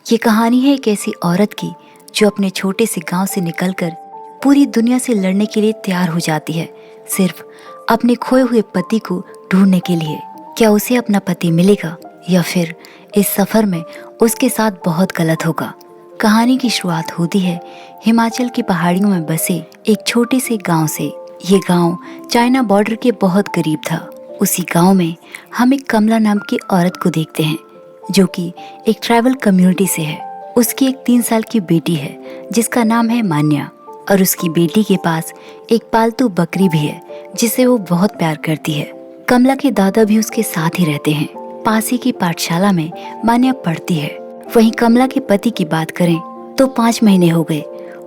ये कहानी है एक ऐसी औरत की जो अपने छोटे से गांव से निकलकर पूरी दुनिया से लड़ने के लिए तैयार हो जाती है, सिर्फ अपने खोए हुए पति को ढूंढने के लिए। क्या उसे अपना पति मिलेगा या फिर इस सफर में उसके साथ बहुत गलत होगा। कहानी की शुरुआत होती है हिमाचल की पहाड़ियों में बसे एक छोटे से गांव से। ये गांव चाइना बॉर्डर के बहुत करीब था। उसी गांव में हम एक कमला नाम की औरत को देखते हैं जो कि एक ट्राइबल कम्युनिटी से है। उसकी एक 3 साल की बेटी है जिसका नाम है मान्या, और उसकी बेटी के पास एक पालतू बकरी भी है जिसे वो बहुत प्यार करती है। कमला के दादा भी उसके साथ ही रहते हैं। पास ही की पाठशाला में मान्या पढ़ती है। वहीं कमला के पति की बात करें तो 5 महीने हो गए,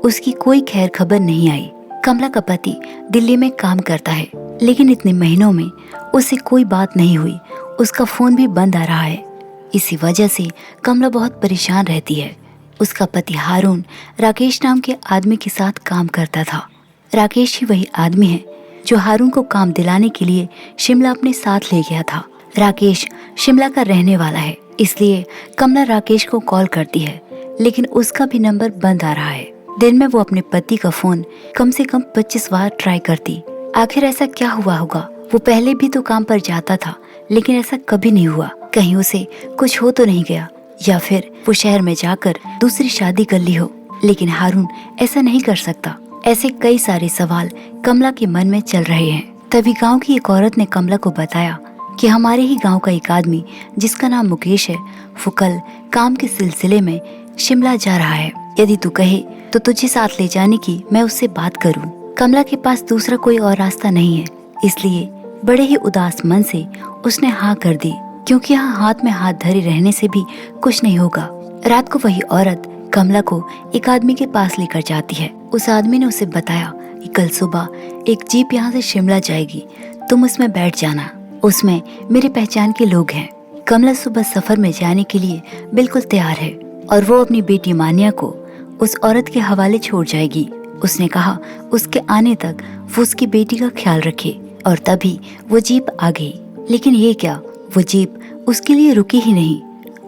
उसकी कोई खैर खबर नहीं आई। कमला का पति दिल्ली में काम करता है, लेकिन इतने महीनों में उससे कोई बात नहीं हुई। उसका फोन भी बंद आ रहा है। इसी वजह से कमला बहुत परेशान रहती है। उसका पति हारून राकेश नाम के आदमी के साथ काम करता था। राकेश ही वही आदमी है जो हारून को काम दिलाने के लिए शिमला अपने साथ ले गया था। राकेश शिमला का रहने वाला है, इसलिए कमला राकेश को कॉल करती है, लेकिन उसका भी नंबर बंद आ रहा है। दिन में वो अपने पति का फोन कम से कम 25 बार ट्राई करती। आखिर ऐसा क्या हुआ होगा। वो पहले भी तो काम पर जाता था, लेकिन ऐसा कभी नहीं हुआ। कहीं उसे कुछ हो तो नहीं गया, या फिर वो शहर में जाकर दूसरी शादी कर ली हो। लेकिन हारून ऐसा नहीं कर सकता। ऐसे कई सारे सवाल कमला के मन में चल रहे हैं। तभी गांव की एक औरत ने कमला को बताया कि हमारे ही गांव का एक आदमी जिसका नाम मुकेश है, वो कल काम के सिलसिले में शिमला जा रहा है। यदि तू कहे तो तुझे साथ ले जाने की मैं उससे बात करूं। कमला के पास दूसरा कोई और रास्ता नहीं है, इसलिए बड़े ही उदास मन से उसने हाँ कर दी, क्योंकि यहाँ हाथ में हाथ धरे रहने से भी कुछ नहीं होगा। रात को वही औरत कमला को एक आदमी के पास लेकर जाती है। उस आदमी ने उसे बताया कि कल सुबह एक जीप यहाँ से शिमला जाएगी, तुम उसमें बैठ जाना, उसमें मेरी पहचान के लोग हैं। कमला सुबह सफर में जाने के लिए बिल्कुल तैयार है और वो अपनी बेटी मान्या को उस औरत के हवाले छोड़ जाएगी। उसने कहा उसके आने तक वो उसकी बेटी का ख्याल रखे, और तभी वो जीप आ गई। लेकिन ये क्या, वो जीप उसके लिए रुकी ही नहीं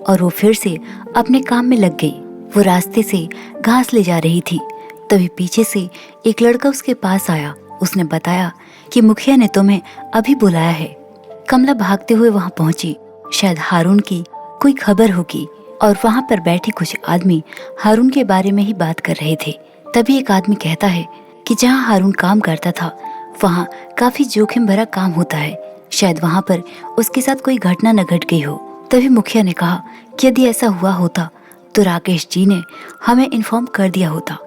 और वो फिर से अपने काम में लग गई। वो रास्ते से घास ले जा रही थी। तभी पीछे से एक लड़का उसके पास आया। उसने बताया कि मुखिया ने तुम्हें अभी बुलाया है। कमला भागते हुए वहां पहुंची। शायद हारून की कोई खबर होगी, और वहां पर बैठे कुछ आदमी हारून के बारे में ही बात कर रहे थे। तभी एक आदमी कहता है कि जहां हारून काम करता था वहां काफी जोखिम भरा काम होता है, शायद वहां पर उसके साथ कोई घटना न घट गई हो। तभी मुखिया ने कहा कि यदि ऐसा हुआ होता तो राकेश जी ने हमें इन्फॉर्म कर दिया होता,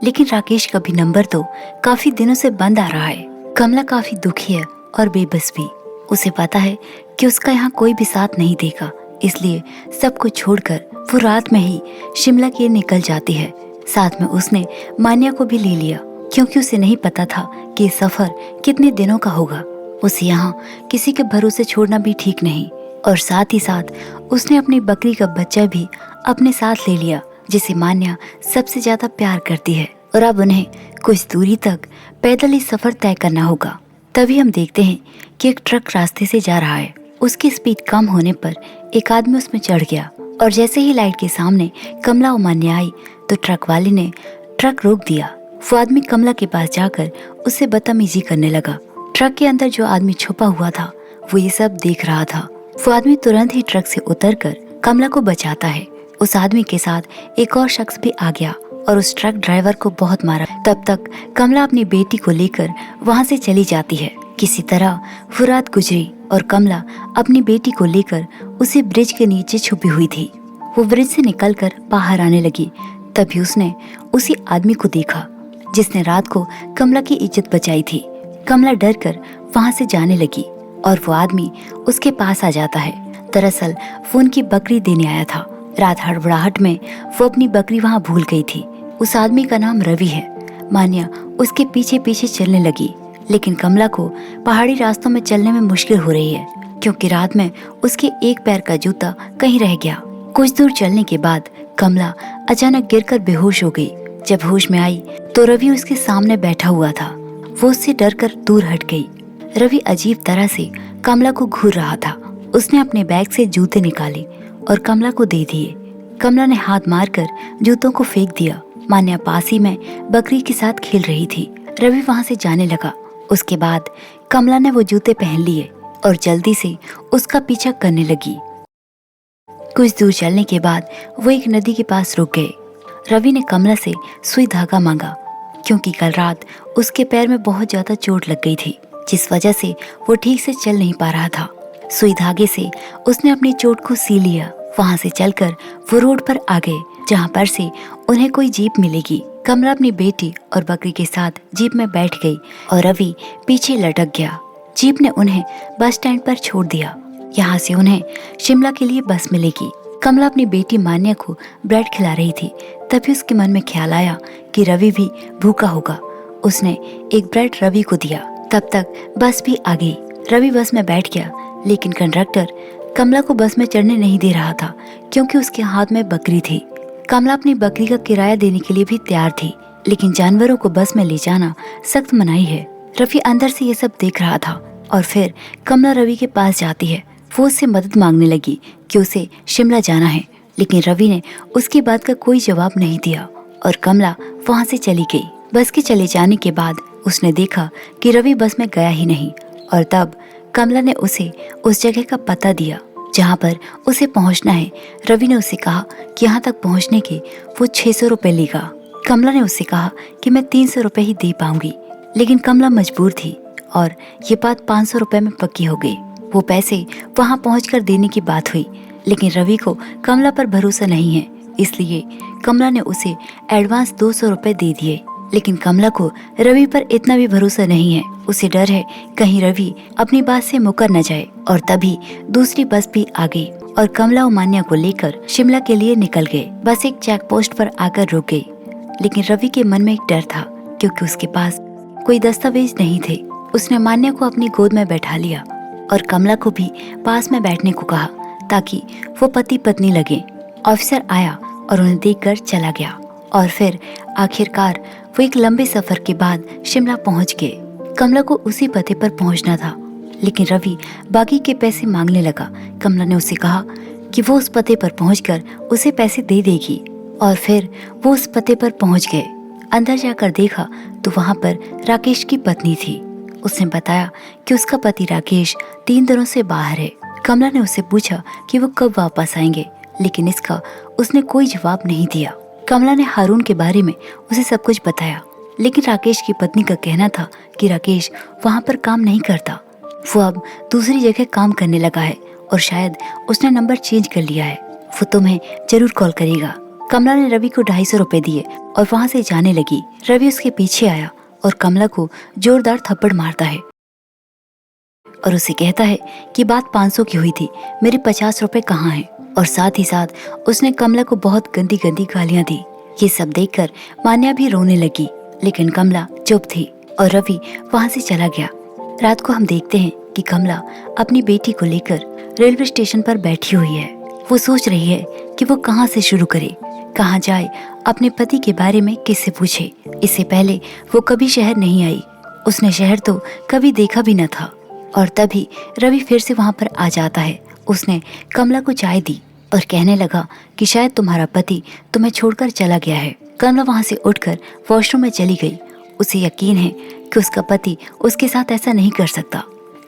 लेकिन राकेश का भी नंबर तो काफी दिनों से बंद आ रहा है। कमला काफी दुखी है और बेबस भी। उसे पता है कि उसका यहाँ कोई भी साथ नहीं देगा, इसलिए सब कुछ छोड़कर वो रात में ही शिमला की निकल जाती है। साथ में उसने मान्या को भी ले लिया, क्योंकि उसे नहीं पता था कि ये सफर कितने दिनों का होगा। उसे यहाँ किसी के भरोसे छोड़ना भी ठीक नहीं, और साथ ही साथ उसने अपनी बकरी का बच्चा भी अपने साथ ले लिया, जिसे मान्या सबसे ज्यादा प्यार करती है। और अब उन्हें कुछ दूरी तक पैदल ही सफर तय करना होगा। तभी हम देखते हैं कि एक ट्रक रास्ते से जा रहा है। उसकी स्पीड कम होने पर एक आदमी उसमें चढ़ गया, और जैसे ही लाइट के सामने कमला और मान्या आई तो ट्रक वाले ने ट्रक रोक दिया। वो आदमी कमला के पास जाकर उससे बदतमीजी करने लगा। ट्रक के अंदर जो आदमी छुपा हुआ था वो ये सब देख रहा था। वो आदमी तुरंत ही ट्रक से उतरकर कमला को बचाता है। उस आदमी के साथ एक और शख्स भी आ गया और उस ट्रक ड्राइवर को बहुत मारा। तब तक कमला अपनी बेटी को लेकर वहाँ से चली जाती है। किसी तरह वो रात गुजरी और कमला अपनी बेटी को लेकर उसी ब्रिज के नीचे छुपी हुई थी। वो ब्रिज से निकलकर बाहर आने लगी। तभी उसने उसी आदमी को देखा जिसने रात को कमला की इज्जत बचाई थी। कमला डर कर वहाँ से जाने लगी और वो आदमी उसके पास आ जाता है। दरअसल वो उनकी बकरी देने आया था। रात हड़बड़ाहट में वो अपनी बकरी वहाँ भूल गई थी। उस आदमी का नाम रवि है। मान्या उसके पीछे पीछे चलने लगी, लेकिन कमला को पहाड़ी रास्तों में चलने में मुश्किल हो रही है, क्योंकि रात में उसके एक पैर का जूता कहीं रह गया। कुछ दूर चलने के बाद कमला अचानक गिरकर बेहोश हो गई। जब होश में आई तो रवि उसके सामने बैठा हुआ था। वो उससे डरकर दूर हट गई। रवि अजीब तरह से कमला को घूर रहा था। उसने अपने बैग से जूते निकाले और कमला को दे दिए। कमला ने हाथ मारकर जूतों को फेंक दिया। मान्या पास ही में बकरी के साथ खेल रही थी। रवि वहाँ से जाने लगा। उसके बाद कमला ने वो जूते पहन लिए और जल्दी से उसका पीछा करने लगी। कुछ दूर चलने के बाद वो एक नदी के पास रुक गए। रवि ने कमला से सुई धागा मांगा क्योंकि कल रात उसके पैर में बहुत ज्यादा चोट लग गई थी, जिस वजह से वो ठीक से चल नहीं पा रहा था। सुई धागे से उसने अपनी चोट को सी लिया। वहाँ से चलकर वो रोड पर आ गए जहाँ पर से उन्हें कोई जीप मिलेगी। कमला अपनी बेटी और बकरी के साथ जीप में बैठ गई और रवि पीछे लटक गया। जीप ने उन्हें बस स्टैंड पर छोड़ दिया। यहाँ से उन्हें शिमला के लिए बस मिलेगी। कमला अपनी बेटी मान्या को ब्रेड खिला रही थी। तभी उसके मन में ख्याल आया कि रवि भी भूखा होगा। उसने एक ब्रेड रवि को दिया। तब तक बस भी आ गई। रवि बस में बैठ गया, लेकिन कंडक्टर कमला को बस में चढ़ने नहीं दे रहा था क्योंकि उसके हाथ में बकरी थी। कमला अपनी बकरी का किराया देने के लिए भी तैयार थी, लेकिन जानवरों को बस में ले जाना सख्त मनाही है। रवि अंदर से ये सब देख रहा था और फिर कमला रवि के पास जाती है। वो उससे मदद मांगने लगी कि उसे शिमला जाना है, लेकिन रवि ने उसकी बात का कोई जवाब नहीं दिया और कमला वहाँ से चली गई। बस के चले जाने के बाद उसने देखा कि रवि बस में गया ही नहीं और तब कमला ने उसे उस जगह का पता दिया जहाँ पर उसे पहुँचना है। रवि ने उसे कहा कि यहाँ तक पहुँचने के वो 600 रुपए लेगा। कमला ने उससे कहा कि मैं 300 रुपए ही दे पाऊंगी, लेकिन कमला मजबूर थी और ये बात 500 रुपए में पक्की हो गई। वो पैसे वहाँ पहुँचकर देने की बात हुई, लेकिन रवि को कमला पर भरोसा नहीं है, इसलिए कमला ने उसे एडवांस 200 रुपए दे दिए। लेकिन कमला को रवि पर इतना भी भरोसा नहीं है। उसे डर है कहीं रवि अपनी बात से मुकर न जाए। और तभी दूसरी बस भी आ गई और कमला और मान्या को लेकर शिमला के लिए निकल गए। बस एक चेक पोस्ट पर आकर रुक गई, लेकिन रवि के मन में एक डर था क्योंकि उसके पास कोई दस्तावेज नहीं थे। उसने मान्या को अपनी गोद में बैठा लिया और कमला को भी पास में बैठने को कहा ताकि वो पति पत्नी लगे। ऑफिसर आया और उन्हें देखकर चला गया और फिर आखिरकार वो एक लंबे सफर के बाद शिमला पहुंच गए। कमला को उसी पते पर पहुंचना था, लेकिन रवि बाकी के पैसे मांगने लगा। कमला ने उसे कहा कि वो उस पते पर पहुंचकर उसे पैसे दे देगी और फिर वो उस पते पर पहुंच गए। अंदर जाकर देखा तो वहां पर राकेश की पत्नी थी। उसने बताया कि उसका पति राकेश 3 दिनों से बाहर है। कमला ने उससे पूछा कि वो कब वापस आएंगे, लेकिन इसका उसने कोई जवाब नहीं दिया। कमला ने हारून के बारे में उसे सब कुछ बताया, लेकिन राकेश की पत्नी का कहना था कि राकेश वहाँ पर काम नहीं करता। वो अब दूसरी जगह काम करने लगा है और शायद उसने नंबर चेंज कर लिया है। वो तुम्हें जरूर कॉल करेगा। कमला ने रवि को 250 रुपए दिए और वहाँ से जाने लगी। रवि उसके पीछे आया और कमला को जोरदार थप्पड़ मारता है और उसे कहता है कि बात 500 की हुई थी, मेरे 50 रुपए कहाँ हैं। और साथ ही साथ उसने कमला को बहुत गंदी गंदी गालियां दी। ये सब देखकर मान्या भी रोने लगी, लेकिन कमला चुप थी और रवि वहाँ से चला गया। रात को हम देखते हैं कि कमला अपनी बेटी को लेकर रेलवे स्टेशन पर बैठी हुई है। वो सोच रही है कि वो कहाँ से शुरू करे, कहाँ जाए, अपने पति के बारे में किससे पूछे। इससे पहले वो कभी शहर नहीं आई, उसने शहर तो कभी देखा भी न था। और तभी रवि फिर से वहाँ पर आ जाता है। उसने कमला को चाय दी और कहने लगा कि शायद तुम्हारा पति तुम्हें छोड़कर चला गया है। कमला वहाँ से उठकर वॉशरूम में चली गई। उसे यकीन है कि उसका पति उसके साथ ऐसा नहीं कर सकता,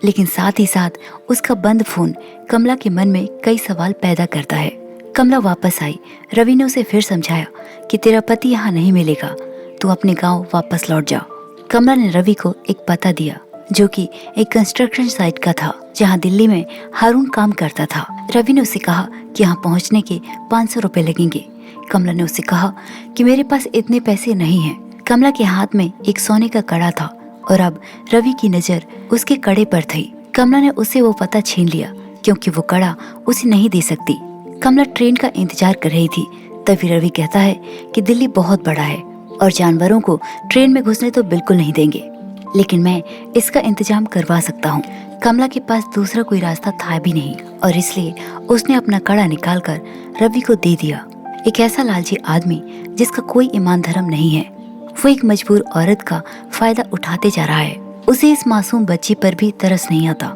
लेकिन साथ ही साथ उसका बंद फोन कमला के मन में कई सवाल पैदा करता है। कमला वापस आई। रवि ने उसे फिर समझाया कि तेरा पति यहाँ नहीं मिलेगा, तू अपने गांव वापस लौट जा। कमला ने रवि को एक पता दिया जो कि एक कंस्ट्रक्शन साइट का था जहाँ दिल्ली में हारून काम करता था। रवि ने उसे कहा कि यहाँ पहुँचने के 500 रुपए लगेंगे। कमला ने उसे कहा कि मेरे पास इतने पैसे नहीं हैं। कमला के हाथ में एक सोने का कड़ा था और अब रवि की नजर उसके कड़े पर थी। कमला ने उससे वो पता छीन लिया क्योंकि वो कड़ा उसे नहीं दे सकती। कमला ट्रेन का इंतजार कर रही थी। तभी रवि कहता है कि दिल्ली बहुत बड़ा है और जानवरों को ट्रेन में घुसने तो बिल्कुल नहीं देंगे, लेकिन मैं इसका इंतजाम करवा सकता हूँ। कमला के पास दूसरा कोई रास्ता था भी नहीं और इसलिए उसने अपना कड़ा निकालकर रवि को दे दिया। एक ऐसा लालची आदमी जिसका कोई ईमान धर्म नहीं है, वो एक मजबूर औरत का फायदा उठाते जा रहा है। उसे इस मासूम बच्ची पर भी तरस नहीं आता।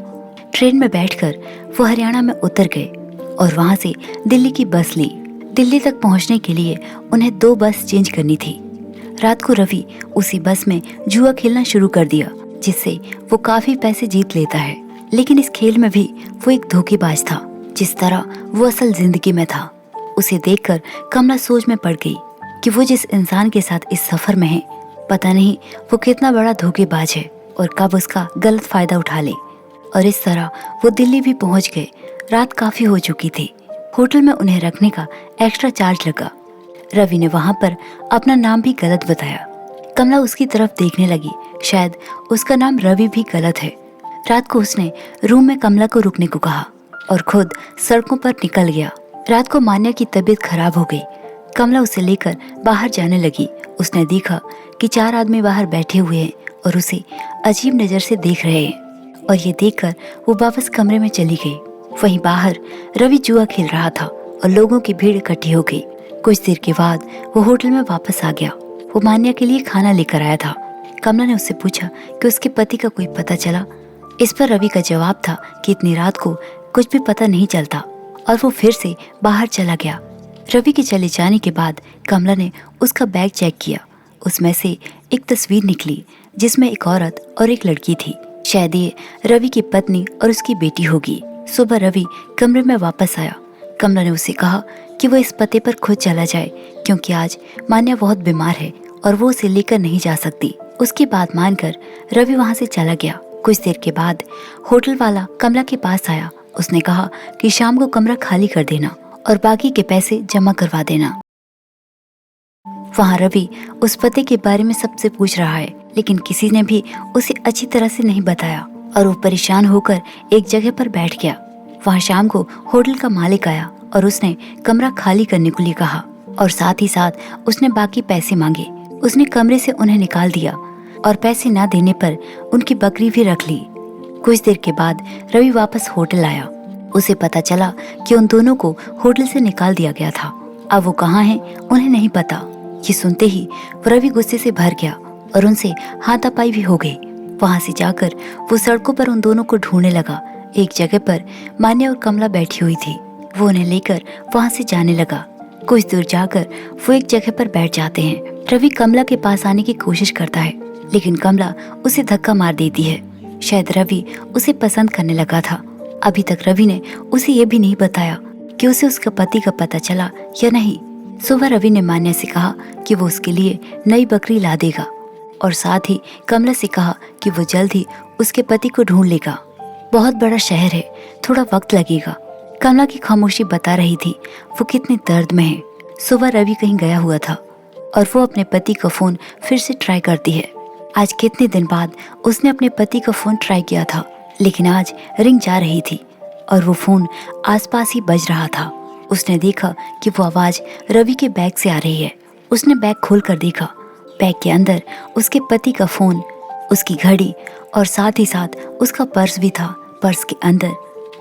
ट्रेन में बैठकर वो हरियाणा में उतर गए और वहाँ से दिल्ली की बस ली। दिल्ली तक पहुंचने के लिए उन्हें 2 बस चेंज करनी थी। रात को रवि उसी बस में जुआ खेलना शुरू कर दिया, जिससे वो काफी पैसे जीत लेता है। लेकिन इस खेल में भी वो एक धोखेबाज था, जिस तरह वो असल जिंदगी में था। उसे देखकर कमला सोच में पड़ गई कि वो जिस इंसान के साथ इस सफर में है, पता नहीं वो कितना बड़ा धोखेबाज है और कब उसका गलत फायदा उठा ले। और इस तरह वो दिल्ली भी पहुंच गए। रात काफी हो चुकी थी। होटल में उन्हें रखने का एक्स्ट्रा चार्ज लगा। रवि ने वहां पर अपना नाम भी गलत बताया। कमला उसकी तरफ देखने लगी, शायद उसका नाम रवि भी गलत है। रात को उसने रूम में कमला को रुकने को कहा और खुद सड़कों पर निकल गया। रात को मान्या की तबीयत खराब हो गई। कमला उसे लेकर बाहर जाने लगी। उसने देखा कि 4 आदमी बाहर बैठे हुए हैं और उसे अजीब नजर से देख रहे हैं, और ये देखकर वो वापस कमरे में चली गई। वहीं बाहर रवि जुआ खेल रहा था और लोगों की भीड़ इकट्ठी हो गई। कुछ देर के बाद वो होटल में वापस आ गया। वो मान्या के लिए खाना लेकर आया था। कमला ने उससे पूछा कि उसके पति का कोई पता चला। इस पर रवि का जवाब था कि इतनी रात को कुछ भी पता नहीं चलता, और वो फिर से बाहर चला गया। रवि के चले जाने के बाद कमला ने उसका बैग चेक किया। उसमें से एक तस्वीर निकली जिसमें एक औरत और एक लड़की थी। शायद ये रवि की पत्नी और उसकी बेटी होगी। सुबह रवि कमरे में वापस आया। कमला ने उसे कहा कि वो इस पते पर खुद चला जाए, क्योंकि आज मान्या बहुत बीमार है और वो उसे लेकर नहीं जा सकती। उसकी बात मानकर रवि वहाँ से चला गया। कुछ देर के बाद होटल वाला कमला के पास आया। उसने कहा कि शाम को कमरा खाली कर देना और बाकी के पैसे जमा करवा देना। वहाँ रवि उस पते के बारे में सबसे पूछ रहा है, लेकिन किसी ने भी उसे अच्छी तरह से नहीं बताया और वो परेशान होकर एक जगह पर बैठ गया। वहाँ शाम को होटल का मालिक आया और उसने कमरा खाली करने के लिए कहा और साथ ही साथ उसने बाकी पैसे मांगे। उसने कमरे से उन्हें निकाल दिया और पैसे ना देने पर उनकी बकरी भी रख ली। कुछ देर के बाद रवि वापस होटल आया। उसे पता चला कि उन दोनों को होटल से निकाल दिया गया था। अब वो कहाँ हैं उन्हें नहीं पता। ये सुनते ही रवि गुस्से से भर गया और उनसे हाथापाई भी हो गई। वहां से जाकर वो सड़कों पर उन दोनों को ढूंढने लगा। एक जगह पर मान्या और कमला बैठी हुई थी। वो उन्हें लेकर वहां से जाने लगा। कुछ दूर जाकर वो एक जगह पर बैठ जाते हैं। रवि कमला के पास आने की कोशिश करता है, लेकिन कमला उसे धक्का मार देती है। शायद रवि उसे पसंद करने लगा था। अभी तक रवि ने उसे ये भी नहीं बताया कि उसे उसका पति का पता चला या नहीं। सुबह रवि ने मान्या से कहा कि वो उसके लिए नई बकरी ला देगा और साथ ही कमला से कहा कि वो जल्द ही उसके पति को ढूंढ लेगा। बहुत बड़ा शहर है, थोड़ा वक्त लगेगा। कमला की खामोशी बता रही थी वो कितने दर्द में है। सुबह रवि कहीं गया हुआ था और वो अपने पति का फोन फिर से ट्राई करती है। आज कितने दिन बाद उसने अपने पति का फोन ट्राई किया था, लेकिन आज रिंग जा रही थी और वो फोन आसपास ही बज रहा था। उसने देखा कि वो आवाज रवि के बैग से आ रही है। उसने बैग खोल कर देखा। बैग के अंदर उसके पति का फोन, उसकी घड़ी और साथ ही साथ उसका पर्स भी था। पर्स के अंदर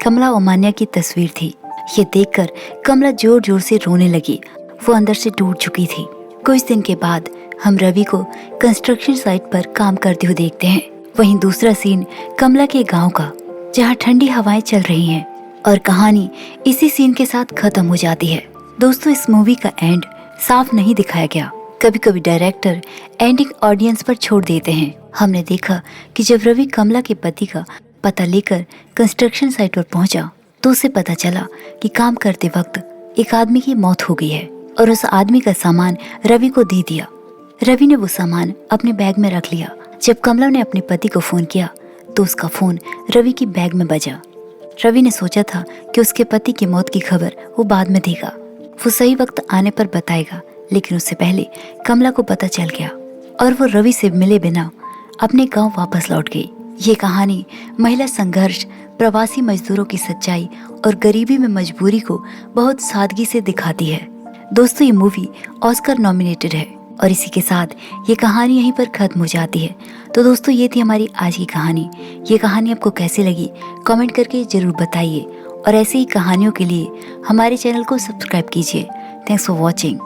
कमला और मान्या की तस्वीर थी। ये देखकर कमला जोर जोर से रोने लगी। वो अंदर से टूट चुकी थी। कुछ दिन के बाद हम रवि को कंस्ट्रक्शन साइट पर काम करते हुए देखते हैं। वहीं दूसरा सीन कमला के गांव का, जहां ठंडी हवाएं चल रही हैं और कहानी इसी सीन के साथ खत्म हो जाती है। दोस्तों, इस मूवी का एंड साफ नहीं दिखाया गया। कभी कभी डायरेक्टर एंडिंग ऑडियंस पर छोड़ देते हैं। हमने देखा कि जब रवि कमला के पति का पता लेकर कंस्ट्रक्शन साइट पर पहुंचा तो उसे पता चला कि काम करते वक्त एक आदमी की मौत हो गई है और उस आदमी का सामान रवि को दे दिया। रवि ने वो सामान अपने बैग में रख लिया। जब कमला ने अपने पति को फोन किया तो उसका फोन रवि की बैग में बजा। रवि ने सोचा था कि उसके पति की मौत की खबर वो बाद में देगा, वो सही वक्त आने पर बताएगा, लेकिन उससे पहले कमला को पता चल गया और वो रवि से मिले बिना अपने गांव वापस लौट गई। ये कहानी महिला संघर्ष, प्रवासी मजदूरों की सच्चाई और गरीबी में मजबूरी को बहुत सादगी से दिखाती है। दोस्तों, ये मूवी ऑस्कर नॉमिनेटेड है और इसी के साथ ये कहानी यहीं पर खत्म हो जाती है। तो दोस्तों, ये थी हमारी आज की कहानी। ये कहानी आपको कैसी लगी कमेंट करके जरूर बताइए और ऐसी ही कहानियों के लिए हमारे चैनल को सब्सक्राइब कीजिए। Thanks for watching.